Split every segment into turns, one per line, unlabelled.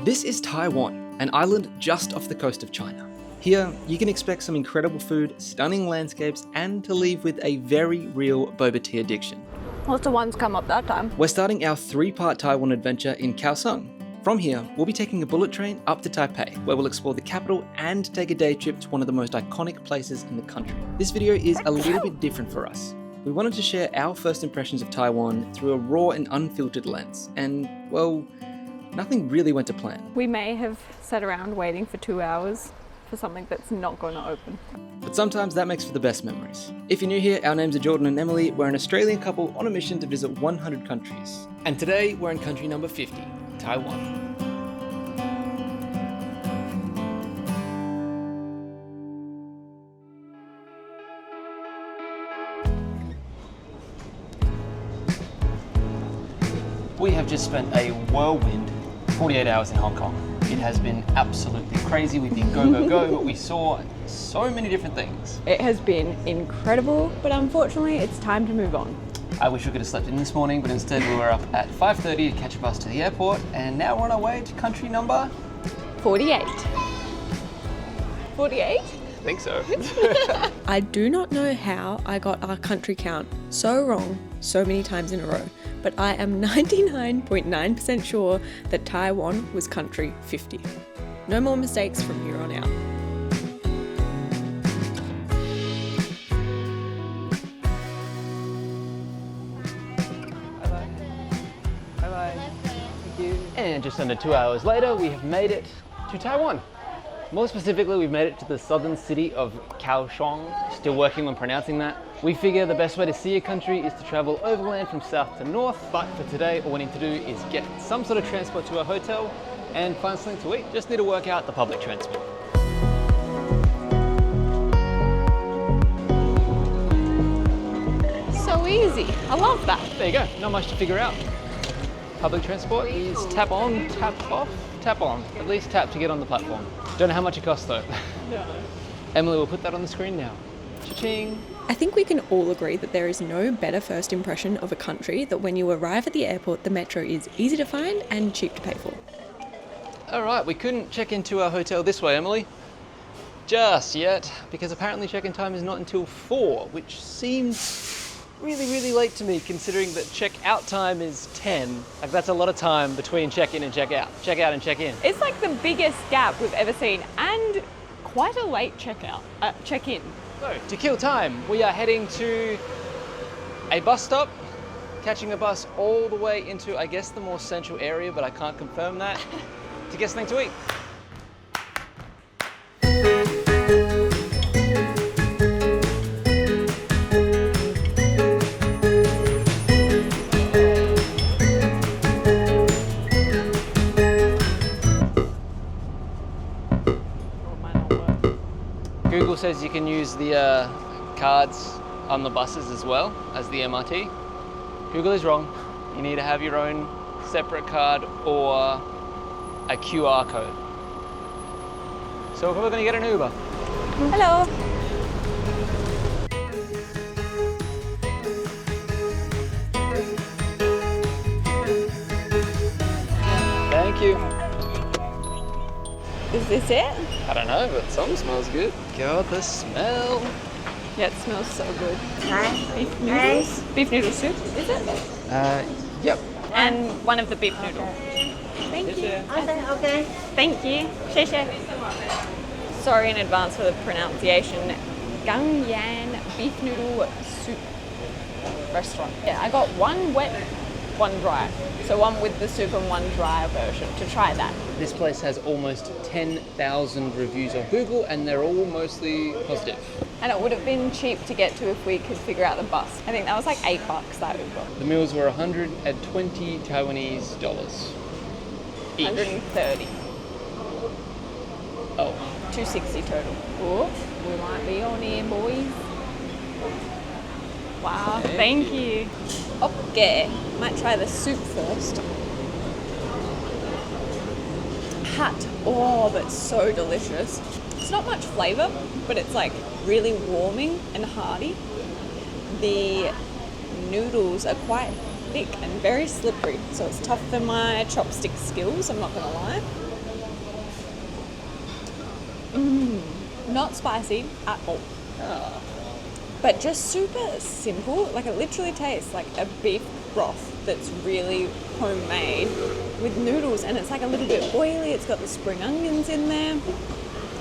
This is Taiwan, an island just off the coast of China. Here, you can expect some incredible food, stunning landscapes, and to leave with a very real boba tea addiction.
Lots of ones come up that time.
We're starting our 3-part Taiwan adventure in Kaohsiung. From here, we'll be taking a bullet train up to Taipei, where we'll explore the capital and take a day trip to one of the most iconic places in the country. This video is a little bit different for us. We wanted to share our first impressions of Taiwan through a raw and unfiltered lens, and, well, nothing really went to plan.
We may have sat around waiting for 2 hours for something that's not going to open.
But sometimes that makes for the best memories. If you're new here, our names are Jordan and Emily. We're an Australian couple on a mission to visit 100 countries. And today, we're in country number 50, Taiwan. We have just spent a whirlwind 48 hours in Hong Kong. It has been absolutely crazy. We've been go, go, go, but we saw so many different things.
It has been incredible, but unfortunately it's time to move on.
I wish we could have slept in this morning, but instead we were up at 5:30 to catch a bus to the airport, and now we're on our way to country number
48. 48?
I think so.
I do not know how I got our country count so wrong so many times in a row, but I am 99.9% sure that Taiwan was country 50. No more mistakes from here on out.
Bye-bye. Thank you. And just under 2 hours later, we have made it to Taiwan. More specifically, we've made it to the southern city of Kaohsiung. Still working on pronouncing that. We figure the best way to see a country is to travel overland from south to north, but for today, all we need to do is get some sort of transport to our hotel and find something to eat. Just need to work out the public transport.
So easy. I love that.
There you go, not much to figure out. Public transport is tap on, tap off, tap on. At least tap to get on the platform. Don't know how much it costs though.
No.
Emily will put that on the screen now. Cha-ching.
I think we can all agree that there is no better first impression of a country that when you arrive at the airport, the metro is easy to find and cheap to pay for.
All right, we couldn't check into our hotel this way, Emily. Just yet, because apparently check-in time is not until 4, which seems really late to me, considering that check-out time is 10. Like, that's a lot of time between check-in and check-out. Check-out and check-in.
It's like the biggest gap we've ever seen, and quite a late check-in.
So, to kill time, we are heading to a bus stop, catching a bus all the way into, I guess, the more central area, but I can't confirm that, to get something to eat. Google says you can use the cards on the buses as well as the MRT. Google is wrong. You need to have your own separate card or a QR code. So we're probably going to get an Uber.
Hello.
Thank you.
Is this it?
I don't know, but something smells good. God, the smell.
Yeah, it smells so good. Beef noodles? Beef noodle soup, is it?
Yep.
And one of the beef noodle. Thank you. Okay. Thank you. 谢谢. Sorry in advance for the pronunciation. Gangyan beef noodle soup restaurant. Yeah, I got one wet, one dry. So one with the soup and one dry version to try that.
This place has almost 10,000 reviews on Google and they're all mostly positive.
And it would have been cheap to get to if we could figure out the bus. I think that was like $8 that Uber.
The meals were 120 Taiwanese dollars each.
130.
Oh.
260 total. Oh, we might be on here, boys. Wow, thank you. Okay, might try the soup first. Hot, oh, that's so delicious. It's not much flavour, but it's like really warming and hearty. The noodles are quite thick and very slippery, so it's tough for my chopstick skills, I'm not gonna lie. Not spicy at all. But just super simple. Like, it literally tastes like a beef broth that's really homemade with noodles, and it's like a little bit oily. It's got the spring onions in there.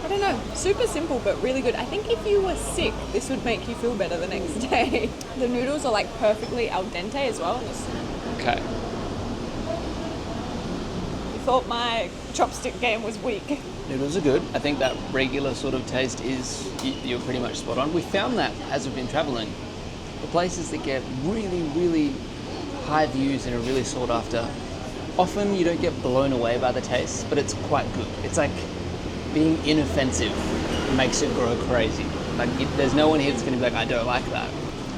I don't know, super simple but really good. I think if you were sick, this would make you feel better the next day. The noodles are like perfectly al dente as well.
Okay.
You thought my chopstick game was weak.
Noodles are good. I think that regular sort of taste is, you're pretty much spot on. We found that as we've been traveling, the places that get really, really high views and are really sought after, often you don't get blown away by the taste, but it's quite good. It's like being inoffensive makes it grow crazy. Like, there's no one here that's going to be like, I don't like that.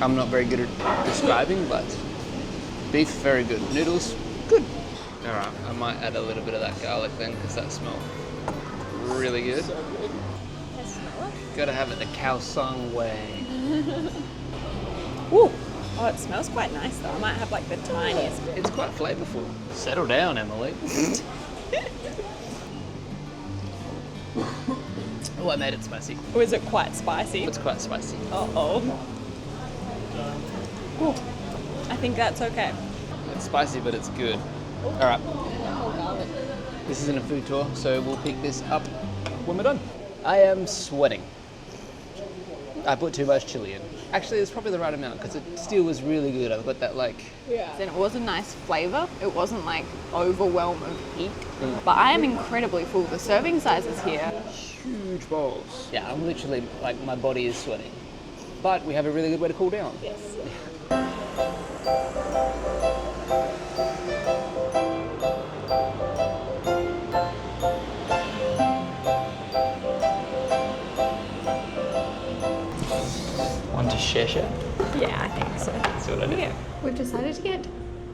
I'm not very good at describing, but beef, very good. Noodles, good. All right, I might add a little bit of that garlic then, because that smells really good.
So good. Let's smell it.
Gotta have it the Kaohsiung way.
Ooh. Oh, it smells quite nice though. I might have like the tiniest bit.
It's quite flavorful. Settle down, Emily. Oh, I made it spicy.
Or is it quite spicy?
It's quite spicy.
Uh-oh. Ooh. I think that's okay.
It's spicy, but it's good. All right. This isn't a food tour, so we'll pick this up when we're done. I am sweating. I put too much chili in. Actually, it's probably the right amount because it still was really good. I've got that like...
Yeah. And it was a nice flavour. It wasn't like overwhelm of heat. But I am incredibly full. The serving sizes here.
Huge bowls. Yeah, I'm literally like, my body is sweating. But we have a really good way to cool down.
Yes.
Want to share?
Yeah, I think so.
That's what I did.
Yeah.
We've decided to get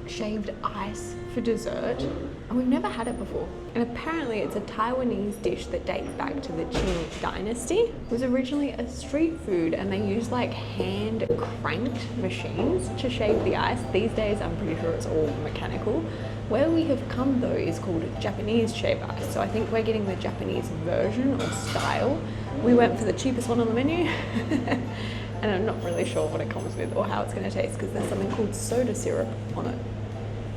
shaved ice for dessert, and we've never had it before. And apparently it's a Taiwanese dish that dates back to the Qing dynasty. It was originally a street food, and they used like hand cranked machines to shave the ice. These days I'm pretty sure it's all mechanical. Where we have come though is called Japanese shaved ice. So I think we're getting the Japanese version or style. We went for the cheapest one on the menu. And I'm not really sure what it comes with or how it's going to taste because there's something called soda syrup on it.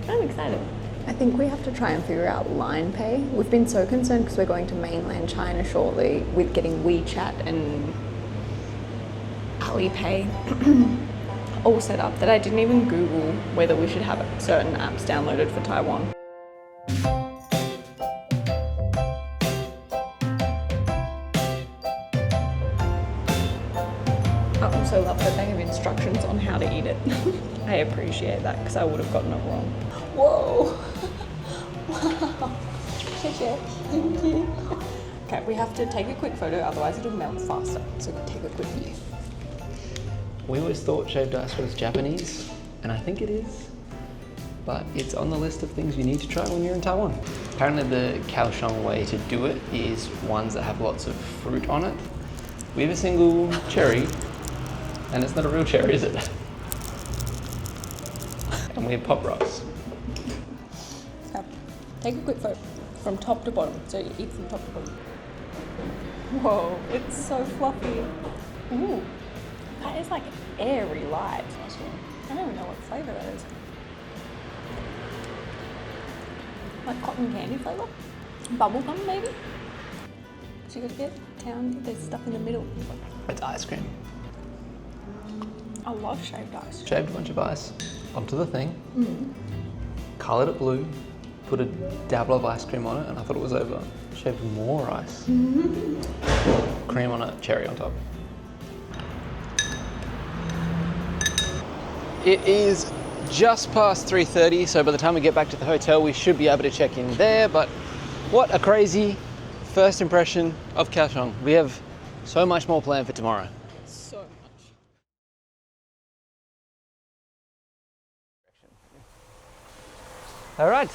I'm excited. I think we have to try and figure out line pay. We've been so concerned because we're going to mainland China shortly with getting WeChat and Alipay all set up that I didn't even Google whether we should have certain apps downloaded for Taiwan. I also love that they have instructions on how to eat it. I appreciate that because I would have gotten it wrong. Whoa! Wow! Thank you. Okay, we have to take a quick photo, otherwise it'll melt faster. So take a quick video.
We always thought shaved ice was Japanese, and I think it is, but it's on the list of things you need to try when you're in Taiwan. Apparently the Kaohsiung way to do it is ones that have lots of fruit on it. We have a single cherry, and it's not a real cherry, is it? And we have pop rocks.
So, take a quick photo from top to bottom. So you eat from top to bottom. Whoa, it's so fluffy. Ooh, that is like airy light. I don't even know what flavour that is. Like cotton candy flavour? Bubblegum maybe? So you gotta get down, there's stuff in the middle.
It's ice cream.
I love shaved ice.
Shaved a bunch of ice onto the thing, coloured it blue, put a dabble of ice cream on it, and I thought it was over. Shaved more ice. Cream on it, cherry on top. It is just past 3:30, so by the time we get back to the hotel, we should be able to check in there, but what a crazy first impression of Kaohsiung. We have so much more planned for tomorrow.
So much.
All right,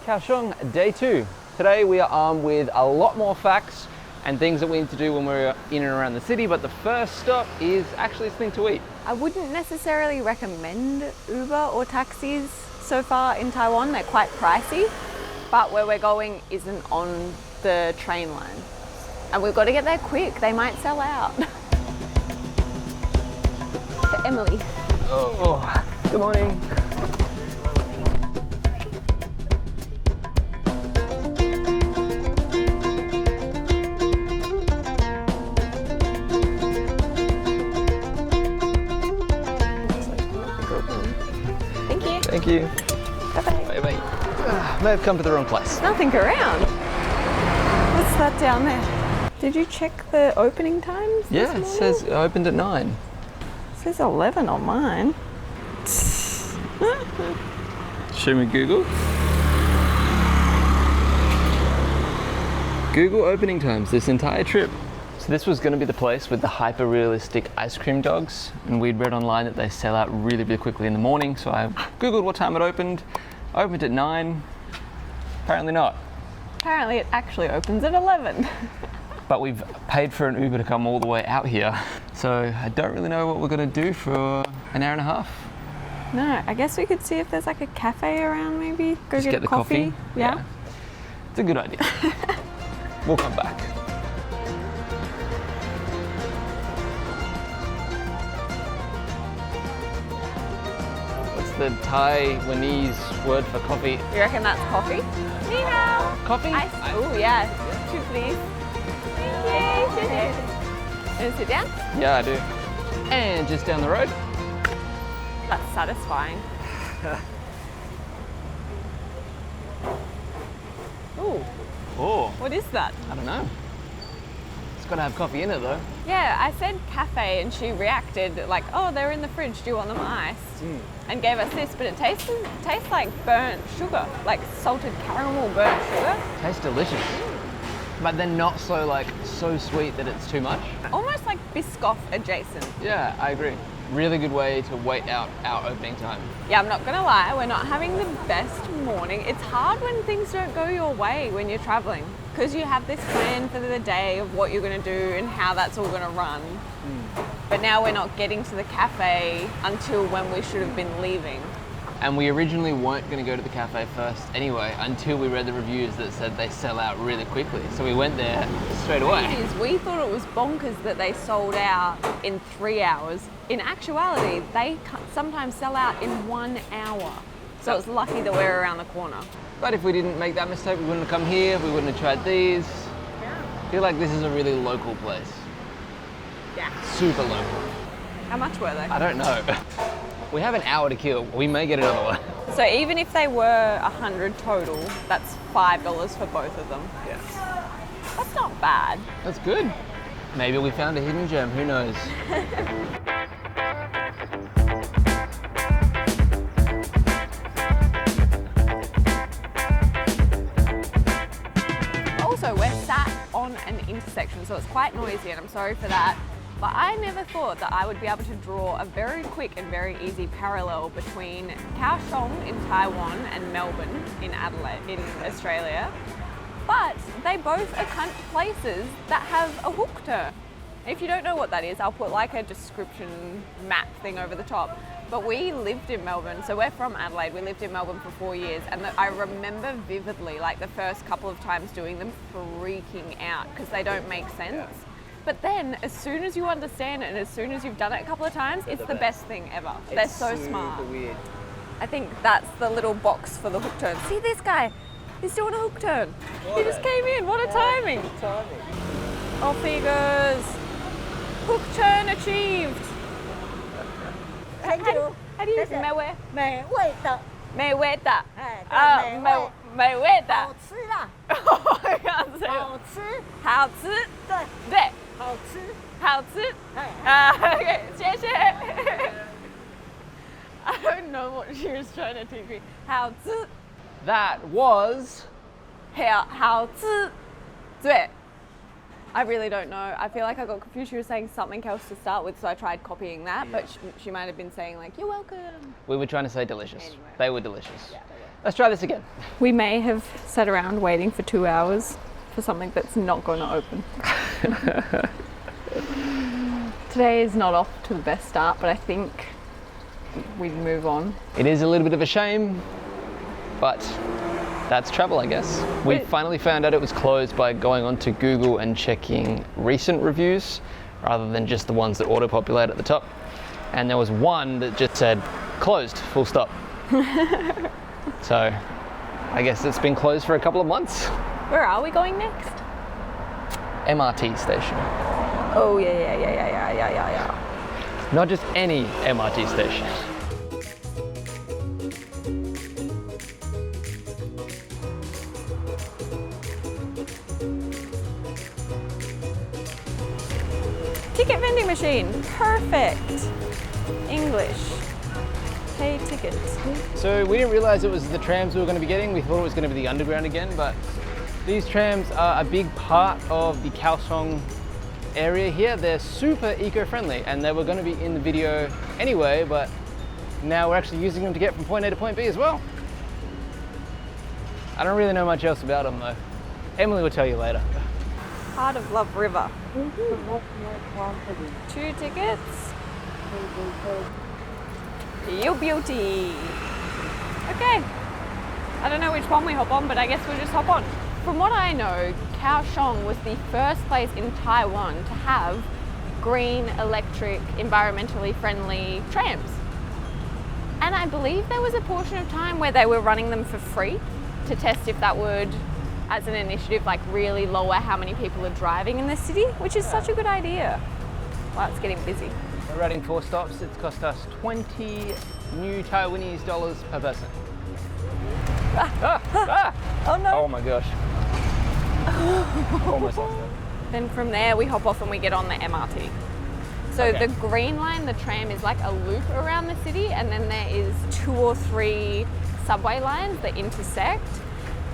Kaohsiung day 2. Today we are armed with a lot more facts and things that we need to do when we're in and around the city, but the first stop is actually something to eat.
I wouldn't necessarily recommend Uber or taxis so far in Taiwan. They're quite pricey, but where we're going isn't on the train line. And we've got to get there quick, they might sell out. For Emily.
Oh, good morning. Thank you.
Bye-bye.
Bye-bye. May have come to the wrong place.
Nothing around. What's that down there? Did you check the opening times?
Yeah, it says it opened at 9.
It says 11 on mine.
Show me Google. Google opening times this entire trip. So this was going to be the place with the hyper-realistic ice cream dogs, and we'd read online that they sell out really, really quickly in the morning, so I Googled what time it opened. Opened at 9. Apparently not.
Apparently it actually opens at 11.
But we've paid for an Uber to come all the way out here, so I don't really know what we're going to do for an hour and a half.
No, I guess we could see if there's like a cafe around maybe. Go
Just
get
get the coffee.
Yeah.
It's a good idea. We'll come back. The Taiwanese word for coffee.
You reckon that's coffee? Ni hao.
Coffee?
Oh yeah, 2 please. Yay, and sit down?
Yeah, I do. And just down the road.
That's satisfying. Ooh,
Oh,
what is that?
I don't know. It's got to have coffee in it though.
Yeah, I said cafe and she reacted like, oh, they're in the fridge, do you want them iced? And gave us this, but it tastes like burnt sugar, like salted caramel burnt sugar.
Tastes delicious. But then not so sweet that it's too much.
Almost like Biscoff adjacent.
Yeah, I agree. Really good way to wait out our opening time.
Yeah, I'm not gonna lie, we're not having the best morning. It's hard when things don't go your way when you're traveling, because you have this plan for the day of what you're gonna do and how that's all gonna run. But now we're not getting to the cafe until when we should have been leaving.
And we originally weren't going to go to the cafe first anyway, until we read the reviews that said they sell out really quickly. So we went there straight away.
We thought it was bonkers that they sold out in 3 hours. In actuality, they sometimes sell out in 1 hour. So it's lucky that we're around the corner.
But if we didn't make that mistake, we wouldn't have come here, we wouldn't have tried these. I feel like this is a really local place.
Yeah.
Super local.
How much were they?
I don't know. We have an hour to kill. We may get another one.
So even if they were 100 total, that's $5 for both of them.
Yeah.
That's not bad.
That's good. Maybe we found a hidden gem, who knows?
Also, we're sat on an intersection, so it's quite noisy, and I'm sorry for that. But I never thought that I would be able to draw a very quick and very easy parallel between Kaohsiung in Taiwan and Melbourne in Adelaide, in Australia. But they both are places that have a hook turn. If you don't know what that is, I'll put like a description map thing over the top. But we lived in Melbourne, so we're from Adelaide. We lived in Melbourne for 4 years, and I remember vividly, like the first couple of times doing them, freaking out because they don't make sense. Yeah. But then, as soon as you understand it and as soon as you've done it a couple of times, it's the best thing ever. They're so smart.
Weird.
I think that's the little box for the hook turn. See this guy? He's doing a hook turn. He just came in. What a timing. Off he goes. Hook turn achieved.
Thank you.
How do you
That's it.
美味？
美味的，
美味的。
哎，
啊，
对，
美味的。
好吃啦，
I can't say it.
好吃，
好吃。
对，
对。
好吃，
好吃。
哎，
Okay, 谢谢。I don't know what she was trying to teach me. 好吃。
That was...
好吃。对。I really don't know. I feel like I got confused. She was saying something else to start with, so I tried copying that, but she might have been saying like, you're welcome.
We were trying to say delicious.
Anyway.
They were delicious.
Yeah, they were.
Let's try this again.
We may have sat around waiting for 2 hours for something that's not going to open. Today is not off to the best start, but I think we'd move on.
It is a little bit of a shame, but that's travel, I guess. We finally found out it was closed by going onto Google and checking recent reviews rather than just the ones that auto-populate at the top. And there was one that just said closed, full stop. So I guess it's been closed for a couple of months.
Where are we going next?
MRT station.
Oh, yeah.
Not just any MRT station.
Ticket vending machine, perfect. English, pay tickets.
So we didn't realize it was the trams we were going to be getting. We thought it was going to be the underground again, but these trams are a big part of the Kaohsiung area here. They're super eco-friendly and they were going to be in the video anyway, but now we're actually using them to get from point A to point B as well. I don't really know much else about them though. Emily will tell you later.
Heart of Love River. 2 tickets. You beauty. Okay. I don't know which one we hop on, but I guess we'll just hop on. From what I know, Kaohsiung was the first place in Taiwan to have green, electric, environmentally friendly trams. And I believe there was a portion of time where they were running them for free to test if that would, as an initiative, like really lower how many people are driving in the city, which is such a good idea. Wow, it's getting busy.
We're riding 4 stops. It's cost us 20 new Taiwanese dollars per person.
Oh no.
Oh my gosh. Almost lost it.
Then from there we hop off and we get on the MRT. So
Okay.
the green line, the tram, is like a loop around the city, and then there is 2 or 3 subway lines that intersect.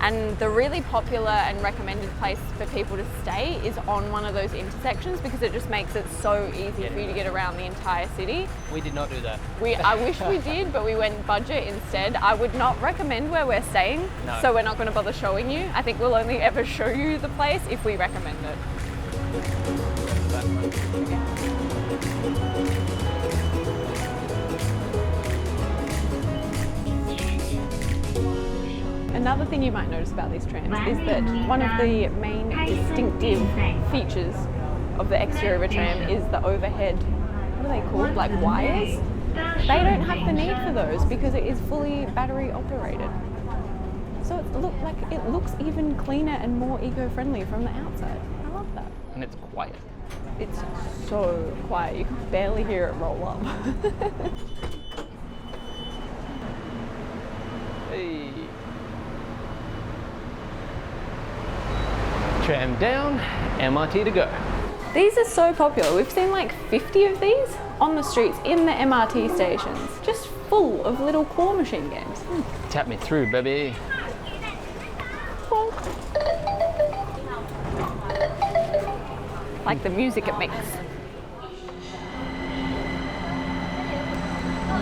And the really popular and recommended place for people to stay is on one of those intersections because it just makes it so easy for you to get around the entire city.
We did not do that.
I wish we did, but we went budget instead. I would not recommend where we're staying,
No.
so we're not going to bother showing you. I think we'll only ever show you the place if we recommend it. Another thing you might notice about these trams is that one of the main distinctive features of the exterior of a tram is the overhead, what are they called, like wires? They don't have the need for those because it is fully battery operated. So it looks even cleaner and more eco-friendly from the outside. I love that.
And it's quiet.
It's so quiet, you can barely hear it roll up.
Hey. Tram down, MRT to go.
These are so popular. We've seen like 50 of these on the streets in the MRT stations, just full of little claw machine games.
Tap me through, baby.
Like the music it makes.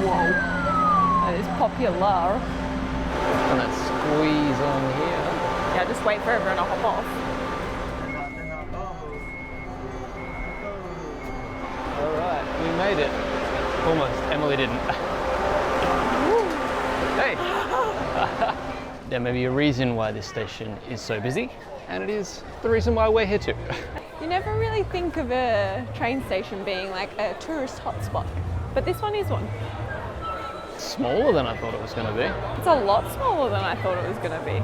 Whoa, that is popular.
And that squeeze on here.
Yeah, just wait for everyone to hop off.
All right, we made it. Almost. Emily didn't. Hey. There may be a reason why this station is so busy, and it is the reason why we're here too.
You never really think of a train station being like a tourist hotspot, but this one is one.
Smaller than I thought it was going to be.
It's a lot smaller than I thought it was going to be.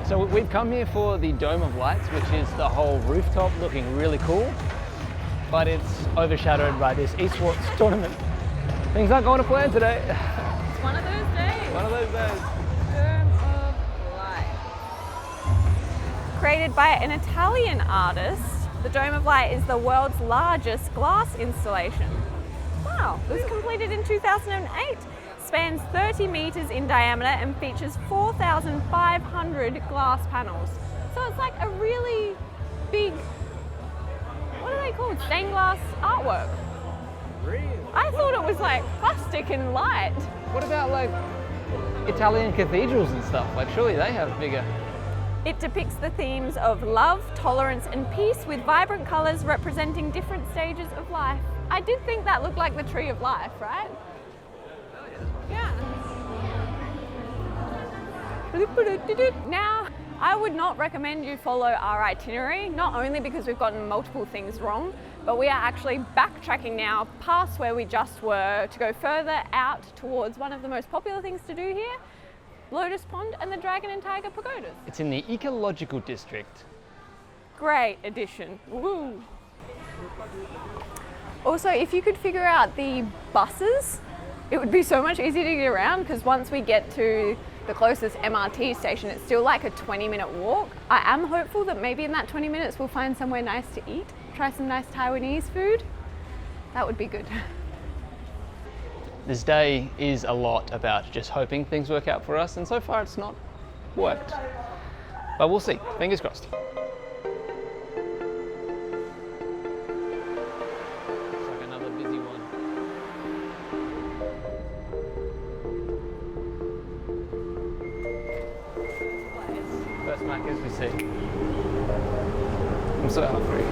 So we've come here for the Dome of Lights, which is the whole rooftop looking really cool, but it's overshadowed by this esports tournament. Things aren't going to plan today.
It's one of those days.
One of those days.
Dome of Light. Created by an Italian artist, the Dome of Light is the world's largest glass installation. Wow, it was completed in 2008. Spans 30 meters in diameter and features 4,500 glass panels. So it's like a really big, what are they called? Stained glass artwork.
Really?
I thought it was like plastic and light.
What about like Italian cathedrals and stuff? Like surely they have bigger.
It depicts the themes of love, tolerance and peace with vibrant colors representing different stages of life. I did think that looked like the tree of life, right? Now, I would not recommend you follow our itinerary, not only because we've gotten multiple things wrong, but we are actually backtracking now past where we just were to go further out towards one of the most popular things to do here, Lotus Pond and the Dragon and Tiger Pagodas.
It's in the ecological district.
Great addition. Woo! Also, if you could figure out the buses, it would be so much easier to get around, because once we get to the closest MRT station, it's still like a 20-minute walk. I am hopeful that maybe in that 20 minutes we'll find somewhere nice to eat, try some nice Taiwanese food. That would be good.
This day is a lot about just hoping things work out for us, and so far it's not worked. But we'll see, fingers crossed. Looks like another busy one. First Macca's we see. I'm so hungry.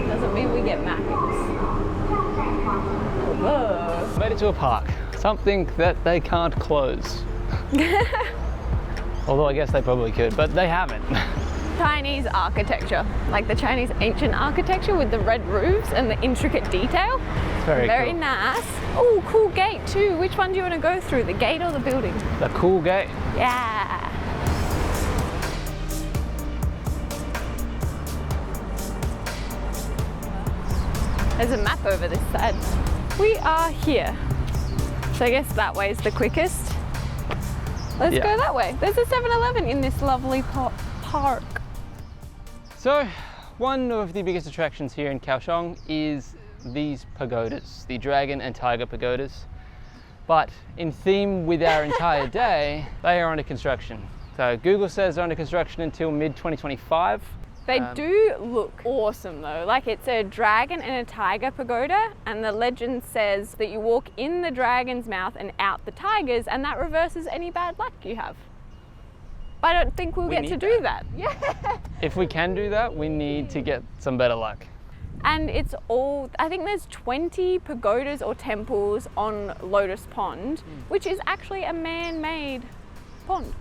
Doesn't mean we get Macca's. Whoa.
Made it to a park, something that they can't close. Although I guess they probably could, but they haven't.
Chinese architecture, like the Chinese ancient architecture with the red roofs and the intricate detail.
It's very cool.
Nice. Oh, cool gate too. Which one do you want to go through, the gate or the building?
The cool gate.
Yeah. There's a map over this side. We are here. So I guess that way is the quickest. Let's go that way. There's a 7-Eleven in this lovely park.
So, one of the biggest attractions here in Kaohsiung is these pagodas, the Dragon and Tiger pagodas. But in theme with our entire day, they are under construction. So Google says they're under construction until mid-2025.
They do look awesome though. Like, it's a dragon and a tiger pagoda, and the legend says that you walk in the dragon's mouth and out the tiger's, and that reverses any bad luck you have. But I don't think we'll get to do that. Yeah.
If we can do that, we need to get some better luck.
And it's all, I think there's 20 pagodas or temples on Lotus Pond, which is actually a man-made pond.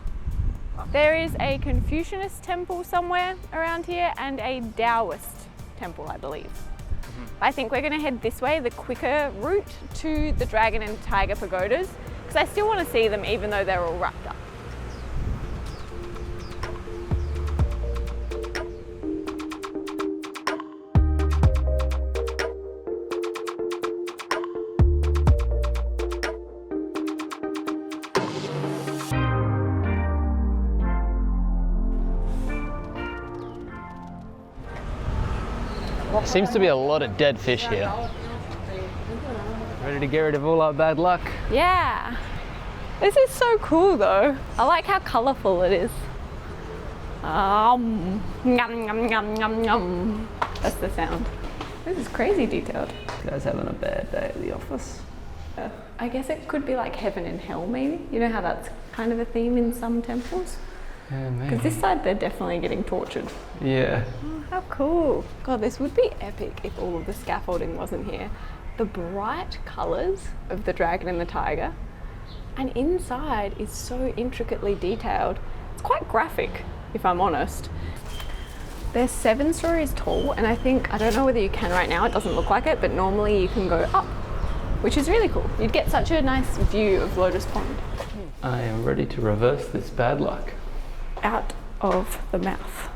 There is a Confucianist temple somewhere around here and a Taoist temple, I believe. I think we're going to head this way, the quicker route to the Dragon and Tiger pagodas, because I still want to see them even though they're all wrapped up.
Seems to be a lot of dead fish here. Ready to get rid of all our bad luck?
Yeah. This is so cool though. I like how colourful it is. Yum, yum, yum, yum, yum. That's the sound. This is crazy detailed.
You guys having a bad day at the office?
I guess it could be like heaven and hell maybe. You know how that's kind of a theme in some temples?
Yeah, maybe.
Because this side they're definitely getting tortured.
Yeah.
Oh, how cool. God, this would be epic if all of the scaffolding wasn't here. The bright colours of the dragon and the tiger, and inside is so intricately detailed. It's quite graphic, if I'm honest. They're 7 stories tall, and I don't know whether you can right now, it doesn't look like it, but normally you can go up, which is really cool. You'd get such a nice view of Lotus Pond.
I am ready to reverse this bad luck.
Out of the mouth.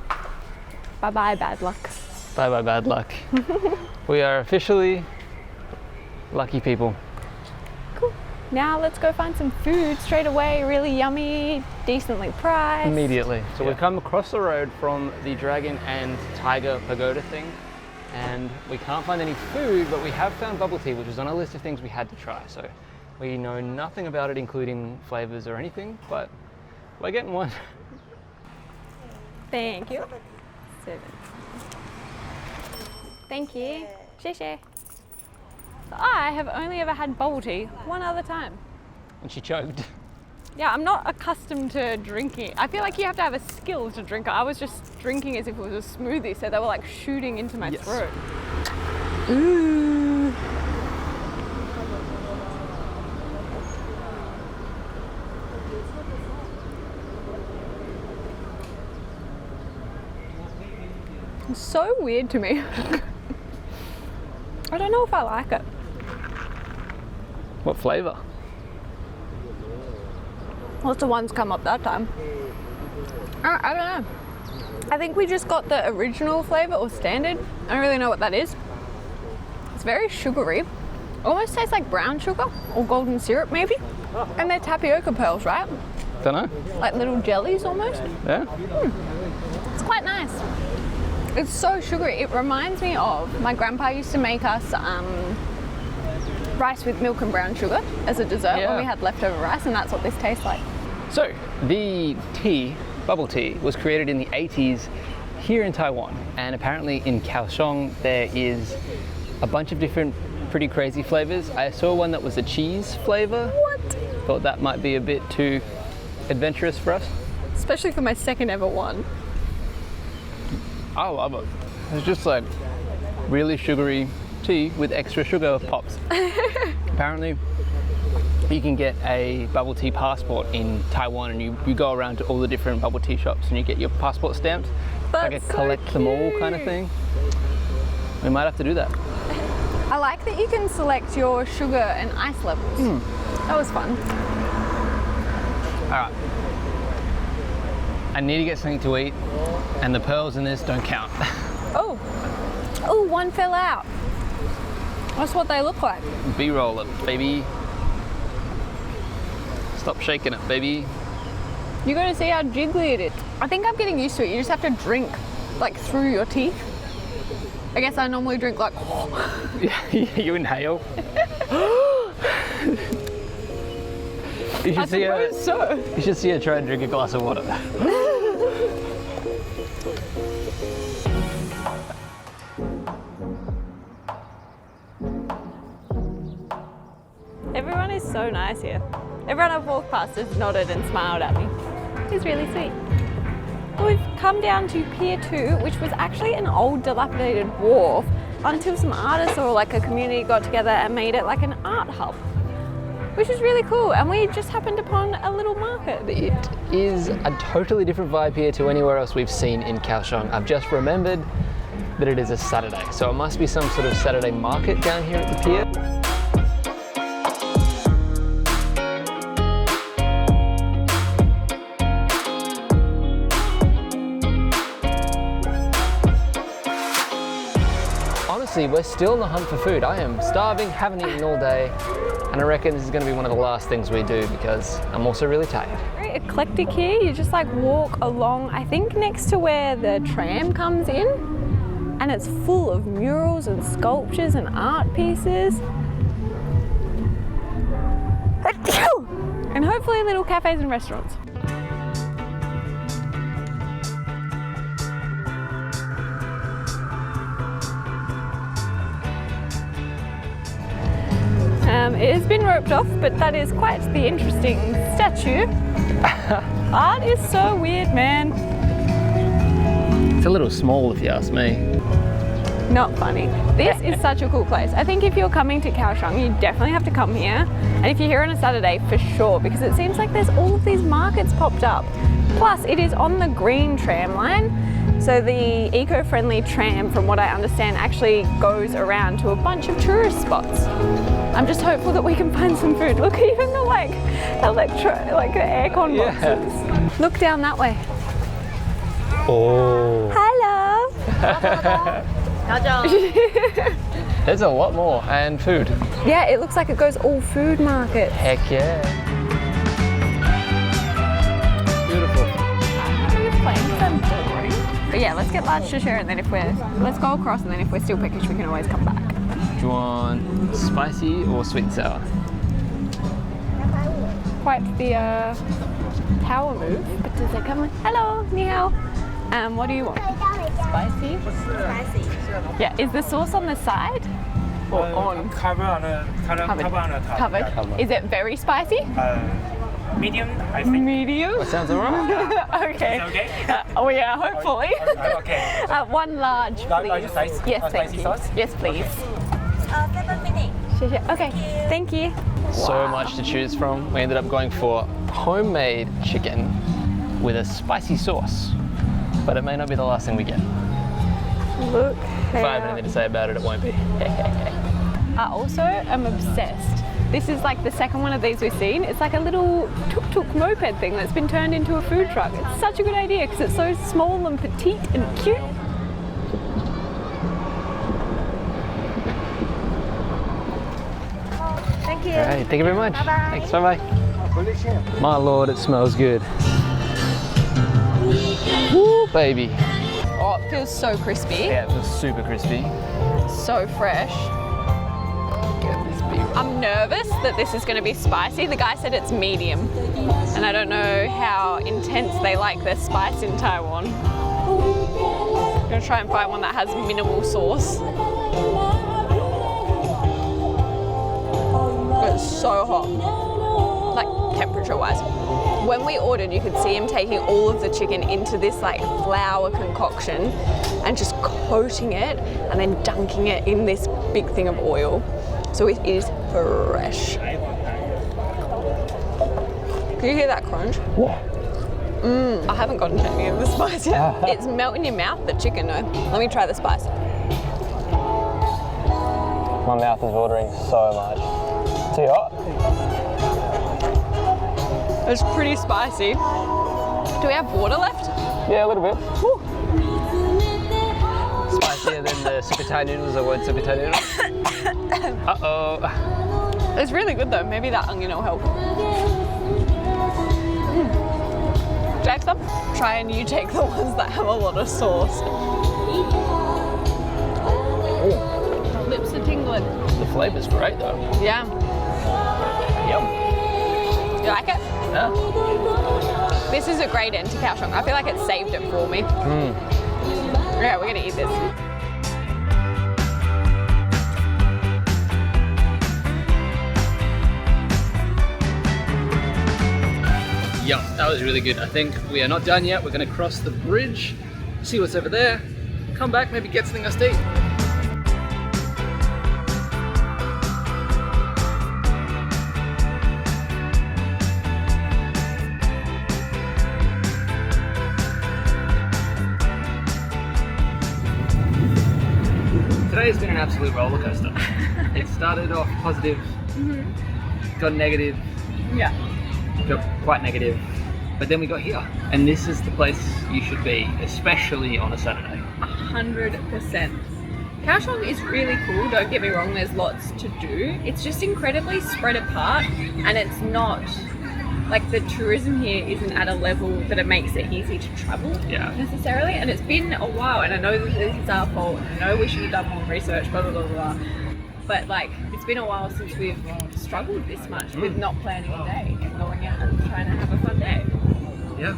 Bye-bye, bad luck.
Bye-bye, bad luck. We are officially lucky people.
Cool. Now let's go find some food straight away, really yummy, decently priced.
Immediately. So we've come across the road from the Dragon and Tiger pagoda thing, and we can't find any food, but we have found bubble tea, which was on a list of things we had to try. So we know nothing about it, including flavors or anything, but we're getting one.
Thank you. 7. Thank you. 谢谢. I have only ever had bubble tea one other time.
And she choked.
Yeah, I'm not accustomed to drinking it. I feel like you have to have a skill to drink it. I was just drinking as if it was a smoothie, so they were like shooting into my throat. Ooh. It's so weird to me. I don't know if I like it.
What flavour?
Lots of ones come up that time. I don't know. I think we just got the original flavour or standard. I don't really know what that is. It's very sugary. Almost tastes like brown sugar or golden syrup maybe. And they're tapioca pearls, right?
Don't know.
Like little jellies almost.
Yeah.
It's quite nice. It's so sugary. It reminds me of my grandpa used to make us rice with milk and brown sugar as a dessert when we had leftover rice, and that's what this tastes like.
So the tea, bubble tea, was created in the 80s here in Taiwan, and apparently in Kaohsiung there is a bunch of different pretty crazy flavors. I saw one that was a cheese flavor.
What?
Thought that might be a bit too adventurous for us.
Especially for my second ever one.
I love it. It's just like really sugary tea with extra sugar pops. Apparently you can get a bubble tea passport in Taiwan, and you go around to all the different bubble tea shops and you get your passport stamped.
That's
like a
so
collect them all
cute.
kind of thing. We might have to do that.
I like that you can select your sugar and ice levels. That was fun.
All right. I need to get something to eat, and the pearls in this don't count.
Oh, one fell out. That's what they look like.
B-roll it, baby. Stop shaking it, baby.
You gotta see how jiggly it is. I think I'm getting used to it. You just have to drink like through your teeth. I guess I normally drink like.
You inhale. You
I suppose so.
You should see her try and drink a glass of water.
Everyone is so nice here. Everyone I've walked past has nodded and smiled at me. It's really sweet. We've come down to Pier 2, which was actually an old dilapidated wharf until some artists or like a community got together and made it like an art hub, which is really cool. And we just happened upon a little market.
It is a totally different vibe here to anywhere else we've seen in Kaohsiung. I've just remembered that it is a Saturday, so it must be some sort of Saturday market down here at the pier. Honestly, we're still on the hunt for food. I am starving, haven't eaten all day, and I reckon this is going to be one of the last things we do because I'm also really tired.
Very eclectic here. You just like walk along, I think next to where the tram comes in, and it's full of murals and sculptures and art pieces. And hopefully little cafes and restaurants. It has been roped off, but that is quite the interesting statue. Art is so weird, man.
It's a little small if you ask me.
Not funny. This is such a cool place. I think if you're coming to Kaohsiung, you definitely have to come here. And if you're here on a Saturday, for sure, because it seems like there's all of these markets popped up. Plus, it is on the green tram line. So the eco-friendly tram, from what I understand, actually goes around to a bunch of tourist spots. I'm just hopeful that we can find some food. Look, even the like aircon boxes. Look down that way.
Oh.
Hello.
There's a lot more, and food.
Yeah, it looks like it goes all food markets.
Heck yeah. Beautiful.
I'm boring. But yeah, let's get large to share, and then let's go across, and then if we're still peckish, we can always come back.
Do you want spicy or sweet and sour?
Quite the power move. But does it come with, hello, ni hao. What do you want? Spicy?
Spicy.
Yeah, is the sauce on the side? Or on?
Cover on the top.
Covered.
Covered.
Is it very spicy?
Medium, I think.
Medium?
That sounds alright.
Okay.
Okay.
Oh yeah, hopefully.
Okay.
One large, please.
Large size?
Yes, thank
Spicy
you.
sauce?
Yes, please.
7 minutes.
Okay, thank you.
So much to choose from. We ended up going for homemade chicken with a spicy sauce, but it may not be the last thing we get.
Look.
If I have anything to say about it, it won't be.
I also am obsessed. This is like the second one of these we've seen. It's like a little tuk-tuk moped thing that's been turned into a food truck. It's such a good idea because it's so small and petite and cute.
Thank you.
All right, thank you very much.
Bye-bye.
Thanks, bye-bye. My lord, it smells good. Woo, baby.
Oh, it feels so crispy.
Yeah, it feels super crispy.
So fresh.
Get this beer.
I'm nervous that this is going to be spicy. The guy said it's medium, and I don't know how intense they like their spice in Taiwan. I'm going to try and find one that has minimal sauce. It's so hot, like temperature-wise. When we ordered, you could see him taking all of the chicken into this like flour concoction and just coating it and then dunking it in this big thing of oil. So it is fresh. Can you hear that crunch?
What?
I haven't gotten to any of the spice yet. It's melt in your mouth, the chicken though. Let me try the spice.
My mouth is watering so much. Too hot?
It's pretty spicy. Do we have water left?
Yeah, a little bit.
Whew.
Spicier than the super Thai noodles or weren't super Thai noodles. Uh-oh.
It's really good though. Maybe that onion will help. Take some. Try and you take the ones that have a lot of sauce.
Oh,
Lips are tingling.
the flavor's great though.
Yeah.
Yum.
You like it?
Yeah.
This is a great end to Kaohsiung. I feel like it saved it for me. Yeah, we're gonna eat this.
Yum, that was really good. I think we are not done yet. We're gonna cross the bridge, see what's over there, come back, maybe get something else to eat. Today's been an absolute roller coaster. It started off positive, got negative,
Yeah.
got quite negative, but then we got here. And this is the place you should be, especially on a Saturday.
100%. Kaohsiung is really cool, don't get me wrong, there's lots to do. It's just incredibly spread apart, and it's not, like the tourism here isn't at a level that it makes it easy to travel necessarily. And it's been a while, and I know that this is our fault, and I know we should have done more research, blah, blah, blah, blah. But like, it's been a while since we've struggled this much with not planning a day and going out and trying to have a fun day.
Yeah.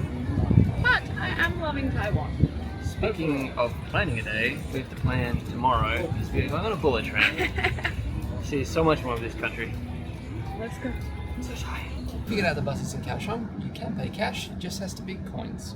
But I am loving Taiwan.
Speaking of planning a day, we have to plan tomorrow because we're going on a bullet train. See so much more of this country.
Let's go.
I'm so tired. If you get out the buses in Kaohsiung, you can pay cash. It just has to be coins.